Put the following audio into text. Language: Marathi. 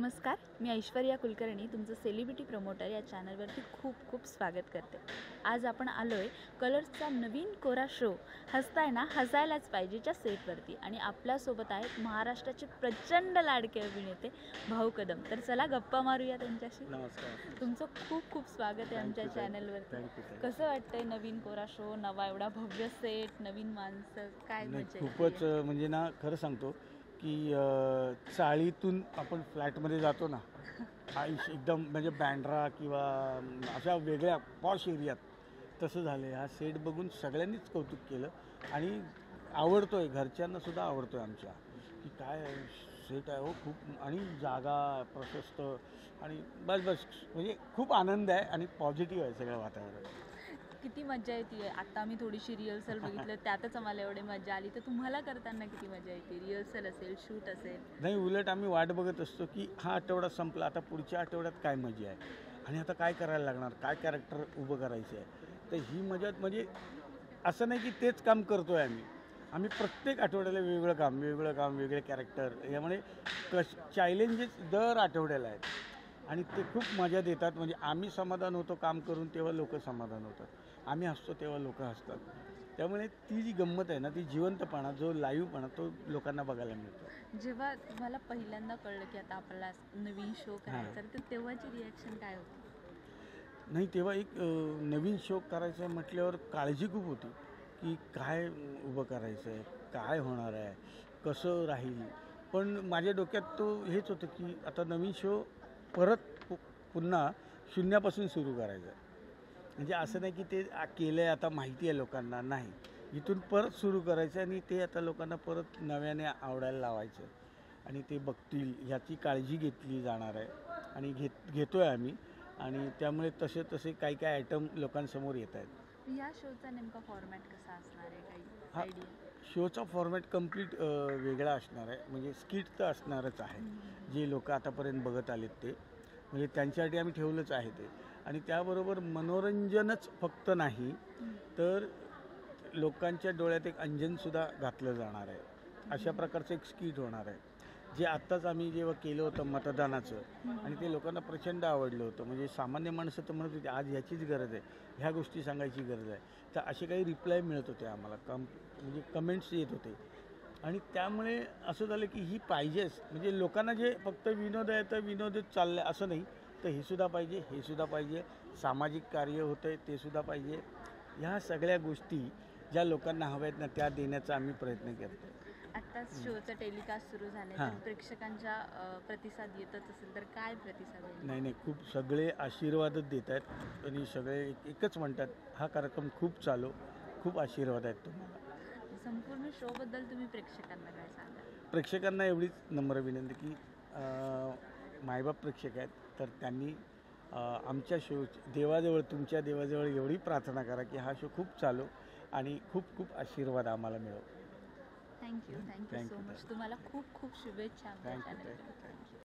नमस्कार, मी ऐश्वर्या कुलकर्णी तुमचं सेलिब्रिटी प्रमोटर या चॅनलवरती खूप खूप स्वागत करते। आज आपण आलोय कलर्सचा नवीन कोरा शो हसताय ना हसायलाच पाहिजेच्या सेटवरती आणि आपल्यासोबत आहेत महाराष्ट्राचे प्रचंड लाडके अभिनेते भाऊ कदम। तर चला गप्पा मारूया त्यांच्याशी। नमस्कार, तुमचं खूप खूप स्वागत आहे आमच्या चॅनलवरती। कसं वाटतंय नवीन कोरा शो, नवा एवढा भव्य सेट, नवीन माणसं, काय मजा येते? खूपच म्हणजे ना खरं सांगतो की चाळीतून आपण फ्लॅटमध्ये जातो ना एकदम म्हणजे बँड्रा किंवा अशा वेगळ्या पॉश एरियात तसं झालं आहे। हा सेट बघून सगळ्यांनीच कौतुक केलं आणि आवडतो आहे, घरच्यांना सुद्धा आवडतो आहे आमच्या की काय सेट आहे हो खूप, आणि जागा प्रशस्त आणि बस म्हणजे खूप आनंद आहे आणि पॉझिटिव्ह आहे सगळं वातावरण। किती मजा येते? आता आम्ही थोडीशी रिहर्सल बघितलं, त्यातच आम्हाला एवढी मजा आली। तर तुम्हाला करताना किती मजा येते? रिहर्सल असेल, शूट असेल? नाही, उलट आम्ही वाट बघत असतो की हा आठवडा संपला, आता पुढच्या आठवड्यात काय मजा आहे आणि आता काय करायला लागणार, काय कॅरेक्टर उभं करायचं आहे। तर ही मजा म्हणजे असं नाही की तेच काम करतो आहे आम्ही प्रत्येक आठवड्याला वेगळं काम वेगळे कॅरेक्टर, यामुळे चॅलेंजेस दर आठवड्याला आहेत आणि ते खूप मजा देतात। म्हणजे आम्ही समाधान होतो काम करून, तेव्हा लोक समाधान होतात, आम्ही हसतो तेव्हा लोक हसतात। त्यामुळे ती जी गंमत आहे ना, ती जिवंतपणा, जो लाईव्हपणा, तो लोकांना बघायला मिळतो। जेव्हा तुम्हाला पहिल्यांदा कळलं की आता आपल्याला नवीन शो करायचा तर तेव्हाची रिॲक्शन काय होती? नाही, तेव्हा एक नवीन शो करायचं म्हटल्यावर काळजी खूप होती की काय उभं करायचं आहे, काय होणार आहे, कसं राहील। पण माझ्या डोक्यात तो हेच होतं की आता नवीन शो परत पुन्हा शून्यापासून सुरू करायचं आहे। म्हणजे असं नाही की ते केलं आहे आता माहिती आहे लोकांना, नाही, इथून परत सुरू करायचं आणि ते आता लोकांना परत नव्याने आवडायला लावायचं आणि ते बघतील ह्याची काळजी घेतली जाणार आहे आणि घेतो आहे आम्ही। आणि त्यामुळे तसे काही आयटम लोकांसमोर येत आहेत। या शोचा नेमका फॉर्मॅट कसा असणार आहे, काही हा आयडिया? शोचा फॉर्मॅट कम्प्लीट वेगळा असणार आहे। म्हणजे स्किट तर असणारच आहे, जे लोक आतापर्यंत बघत आलेत ते, म्हणजे त्यांच्यासाठी आम्ही ठेवलंच आहे ते। आणि त्याबरोबर मनोरंजनच फक्त नाही तर लोकांच्या डोळ्यात एक अंजनसुद्धा घातलं जाणार आहे, अशा प्रकारचं एक स्किट होणार आहे, जे आत्ताच आम्ही जेव्हा केलं होतं मतदानाचं आणि ते लोकांना प्रचंड आवडलं होतं। म्हणजे सामान्य माणसं तर म्हणत होते आज ह्याचीच गरज आहे, ह्या गोष्टी सांगायची गरज आहे। तर असे काही रिप्लाय मिळत होते आम्हाला, म्हणजे कमेंट्स येत होते आणि त्यामुळे असं झालं की ही पाहिजेच। म्हणजे लोकांना जे फक्त विनोद आहे तर विनोदच चाललं आहे असं नाही, तर हे सुद्धा पाहिजे, हे सुद्धा पाहिजे, सामाजिक कार्य होतं आहे ते सुद्धा पाहिजे। ह्या सगळ्या गोष्टी ज्या लोकांना हव्या आहेत ना, त्या देण्याचा आम्ही प्रयत्न करतो। आत्ताच शोचं टेलिकास्ट सुरू झालं तर प्रेक्षकांच्या प्रतिसाद येतच असेल तर काय प्रतिसाद आहे? नाही, खूप सगळे आशीर्वादच देत आहेत आणि सगळे एकच म्हणतात हा कार्यक्रम खूप चालो, खूप आशीर्वाद आहेत तुम्हाला। संपूर्ण शोबद्दल तुम्ही प्रेक्षकांना काय सांगाल? प्रेक्षकांना एवढीच नम्र विनंती की मायबाप प्रेक्षक आहेत तर त्यांनी आमच्या शो देवाजवळ, तुमच्या देवाजवळ एवढी प्रार्थना करा की हा शो खूप चालो आणि खूप खूप आशीर्वाद आम्हाला मिळो। Thank you so much. तुम्हाला खूप खूप शुभेच्छा आमच्या चॅनलकडून। थँक्यू।